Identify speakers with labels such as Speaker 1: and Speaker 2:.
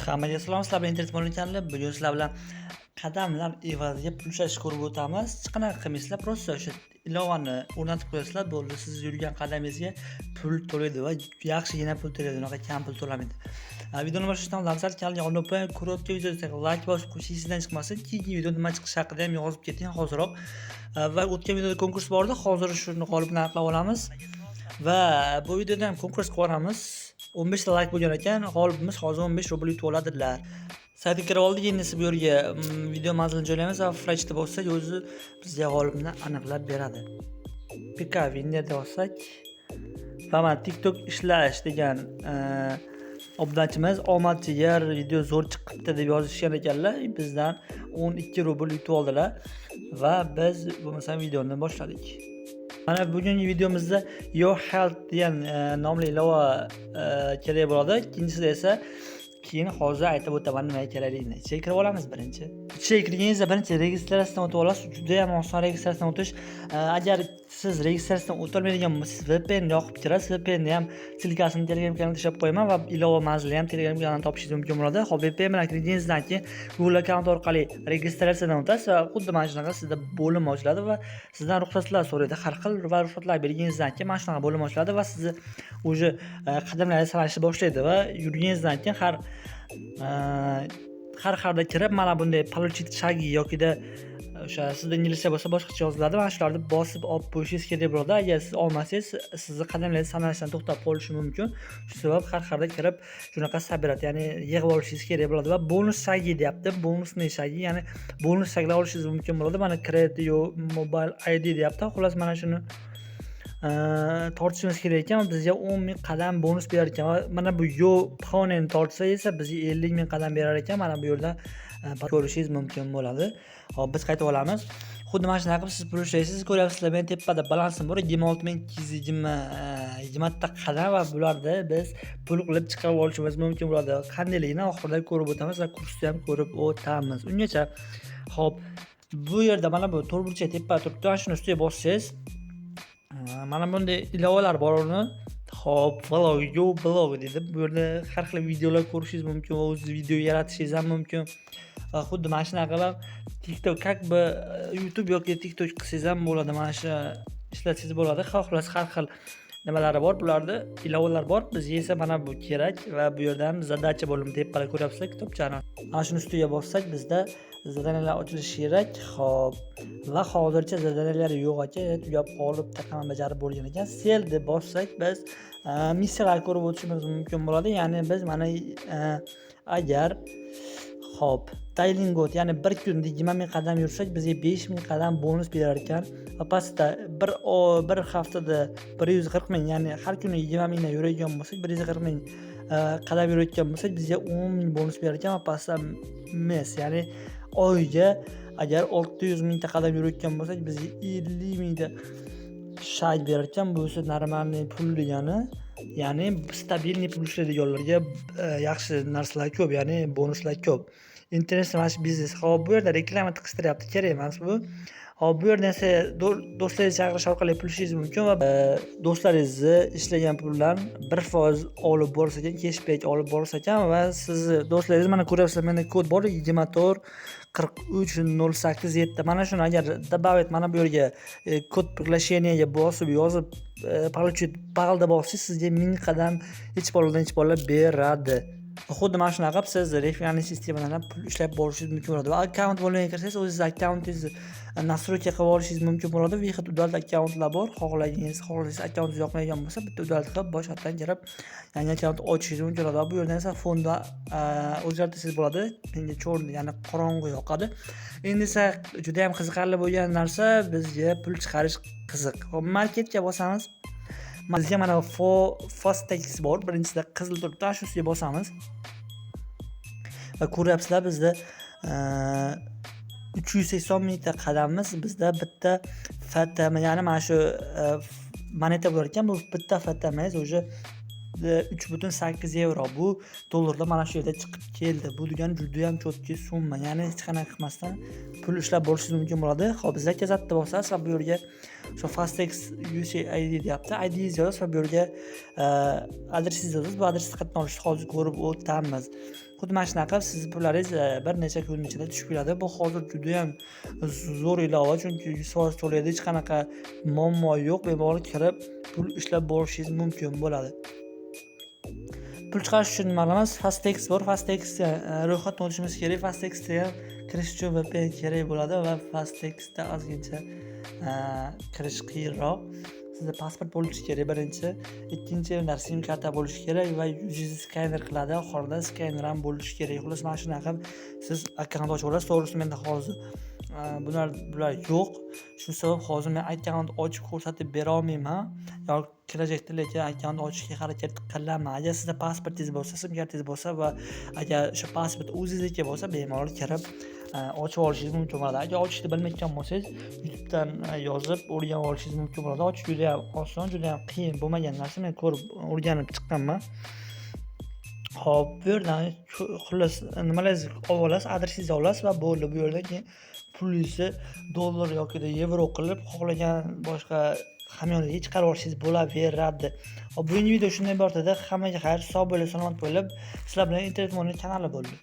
Speaker 1: Hammaga salom, sizlar bilan internet bo'limchanlar. Bugun sizlar bilan qadamlar evaziga pul ishlashni ko'rib o'tamiz. Hech qanaqa qilmaysizlar, prosta o'sha ilovani o'rnatib qo'yasizlar, bo'ldi. Siz yurgan qadamingizga pul to'laydi va yaxshigina pul to'laydi, unaqa kam pul to'lamaydi. Videoni boshlashdan oldin albatta kanalga obuna bo'lib, ko'rayotgan videoga like bosib qo'yish esingizdan chiqmasin. Keyingi video nima chiqishi haqida ham yozib keting hoziroq. Va o'tgan videoda konkurs bor edi, hozir shuni g'olibini aniqlab olamiz. Va bu videoda ham konkurs qilamiz. 15 ta like bo'lgan ekan, g'olibimiz hozir 15 rubl yutib oladilar. Saytga kirib oldik, endi bu yerga video manzilini joylaymiz va flashda bossak, o'zi bizga g'olibni aniqlab beradi. Pika Winner'da bossak va mana TikTok ishlash degan obunachimiz omadchiga video zo'r chiqibdi deb yozishgan ekanlar. Bizdan 12 rubl yutib oldilar va biz bo'lmasa videoni boshladik. Mana bugungi videomizda Your Health degan nomli ilova kerak bo'ladi. Ikkinchisida esa keyin hozir aytib o'taman nima kerakligini. Ichiga kirib olamiz birinchi. Ichiga kirganingizda birinchi registratsiyadan o'tib olasiz. Juda ham oson registratsiyadan o'tish. Agar siz registratsiyadan o'tolmaydigan bo'lsangiz, VPN yoqib kirasiz. VPNni ham silkasini Telegram kanaliga tashlab qo'yaman va ilova manzili ham Telegram kanalidan topishingiz mumkin bo'ladi. Xo'p, VPN bilan kirganingizdan keyin Google akkaunt orqali registratsiyadan o'tasiz va xuddi mana shunaqa sizda bo'lim ochiladi va sizdan ruxsatlar so'raydi. Har xil va ruxsatlar berganingizdan keyin mana shunaqa bo'lim ochiladi va sizni o'zi qadamlaringiz sanashni boshlaydi va yurganingizdan keyin har xarda kirib mana bunday получить шаги yokida o'sha sizda inglizcha bo'lsa boshqacha yoziladi. Mana shularni bosib olib qo'yishingiz kerak bo'ladi. Agar siz olmasangiz, sizni qadamlaringiz sanashdan to'xtab qolishi mumkin. Shu sabab har xarda kirib shunaqa sabrat, ya'ni yig'ib olishingiz kerak bo'ladi va bonus shagi deyapti. Bonusni shagi, ya'ni bonus shaglar olishingiz mumkin bo'ladi. Mana Create Your Mobile ID deyapti. Xullas mana shuni tortishimiz kerak ekan. Bizga 10 ming qadam bonus berar ekan va mana bu yo pxonen tortsa esa bizga 50 ming qadam berar ekan. Mana bu yerda ko'rishingiz mumkin bo'ladi. Hop, biz qaytib olamiz. Xuddi mana shunaqa qilib siz pul ishlaysiz. Ko'ryapsizlar, men tepada balansim bor 26220 ta qadam va bularda biz pul qilib chiqarib olishimiz mumkin bo'ladi. Qandayligini oxirida ko'rib o'tamiz va kursni ham ko'rib o'tamiz. Ungacha hop, bu yerda mana bu to'rtburchak tepada turibdi. Shuni ustiga bossangiz mana bunday ilovalar bor uni. Hop, blog dedi. Bu yerda har xil videolar ko'rishingiz mumkin va o'z video yaratishingiz ham mumkin. Xuddi mana shunaqa qilib TikTok как бы YouTube yoki TikTok qilsangiz ham bo'ladi. Mana shu ishlatsangiz bo'ladi. Xohlas har xil nimalari bor, bularda ilovalar bor. Bizga esa mana bu kerak va bu yerdan zadacha bo'limi tepada ko'ryapsizlar kitobchani. Mana shuni ustiga bossak bizda zadaniyalar ochilishi kerak. Xo'p, va hozircha zadaniyalar yo'q ekan, tugab qolib taqamni bajarib bo'lgan ekan. Sel deb bossak biz missiyalar ko'rib o'tishimiz mumkin bo'ladi. Ya'ni biz mana agar hop, Taylingot, ya'ni bir kunda 20 ming qadam yursak bizga 5 ming qadam bonus berar ekan. Va pastda bir haftada 140 ming, ya'ni har kuni 20 mingdan yuradigan bo'lsak 140 ming qadam yurayotgan bo'lsak bizga 10 ming bonus berar ekan va pastda mes, ya'ni oyiga agar 600 ming ta qadam yurayotgan bo'lsak bizga 50 ming ta shay berar ekan. Bu esa normalniy pul degani, ya'ni stabilniy pul ishlaydiganlarga yaxshi narsalar ko'p, ya'ni bonuslar ko'p. Internet smash biznes. Hop, bu yerda reklama tiqishtiryapti, kerak emas bu. Hop, bu yerda esa do'stlaringizni chaqirish orqali pul ishlashingiz mumkin va do'stlaringizni ishlagan puldan 1% olib borsa ekan, cashback olib borsa ekan va sizni do'stlaringiz mana ko'ryapsizlar, menda kod bor 24 43 087. Mana shuni agar добавить mana bu yerga kod приглашениyaga bosib yozib получить balda bossangiz sizga 1000 qadam hech bo'lmadan beradi. Xuddi mana shunaqa qilib siz referensiya sistemadan pul ishlab borishingiz mumkin bo'ladi. Va akkaunt bo'lmagan kirsangiz o'zingiz akkauntingizni настройка qilib olishingiz mumkin bo'ladi. Vixit udalt akkauntlar bor. Xohlasangiz akkauntingiz yoqmaydigan bo'lsa bitta udalt qilib boshqatdan kirib yangi akkaunt ochishingiz mumkin bo'ladi. Bu yerdan esa fonda o'zgartirsangiz bo'ladi. Menga cho'rni, ya'ni qorong'i yoqadi. Endi esa juda ham qiziqarli bo'lgan narsa bizga pul chiqarish qiziq. Hop, marketga bosamiz. Bizga mana Fastex bor. Birinchisida qizil turibdi. Shu ustiga bosamiz. Va ko'ryapsizlar bizda 380 ming ta qadamimiz bizda bitta fatama, ya'ni mana shu moneta bo'lar ekan. Bu bitta fatamiz o'zi 3.8 euro. Bu dollarda mana shu yerda chiqib keldi. Bu degani juda ham cho'tki summa. Ya'ni hech qanaqa qilmasdan pul ishlab borishingiz mumkin bo'ladi. Xo'p, biz zakazatni bosasiz va bu yerga shu Fastex UCID deyapti. IDingiz yozasiz va bu yerga adresingizni yozasiz. Bu adresni qayerdan olishni hozir ko'rib o'tamiz. Xuddi mana shunaqa siz pullaringiz bir necha kun ichida tushib keladi. Bu hozir juda ham zo'r ilova, chunki 100% to'laydi, hech qanaqa muammo yo'q. Bemalol kirib pul ishlab borishingiz mumkin bo'ladi. Pul chiqarish uchun nima qilamiz? Fastex bor. Fastexga ro'yxatdan o'tishimiz kerak. Fastexga ham kirish uchun VPN kerak bo'ladi va Fastexda ozgincha kirish qiyinroq. Sizda pasport bo'lishi kerak birinchi, ikkinchi sim karta bo'lishi kerak va yuzingizni skaner qiladi. Oxirida skaner ham bo'lishi kerak. Xullas mana shunaqa siz akkaunt ochib olasiz. To'g'risi menda hozir bular yo'q. Shu sabab hozir men akkaunt ochib ko'rsatib bera olmayman. Yoki kelajakda lekin akkaunt ochishga harakat qilaman. Agar sizda pasportingiz bo'lsa, sim kartangiz bo'lsa va agar o'sha pasport o'zingizniki bo'lsa, bemalol kirib ochib olishingiz mumkin bo'ladi. Agar ochishni bilmayotgan bo'lsangiz, YouTubedan yozib o'rganib olishingiz mumkin bo'ladi. Ochish juda ham oson, juda ham qiyin bo'lmagan narsa. Men ko'rib o'rganib chiqqanman. Xo'p, bu yerdan xullas nimalaringizni olib olasiz, adresingizni olasiz va bo'ldi. Bu yerdan keyin pulingizni dollar yoki yevro qilib xohlagan boshqa hamyonlarga chiqarib olishingiz bo'laveradi. Hop, bugungi video shundan iborat edi. Hammaga xayr, sog' bo'lib, salomat bo'lib, sizlar bilan Internet Money kanali bo'ldi.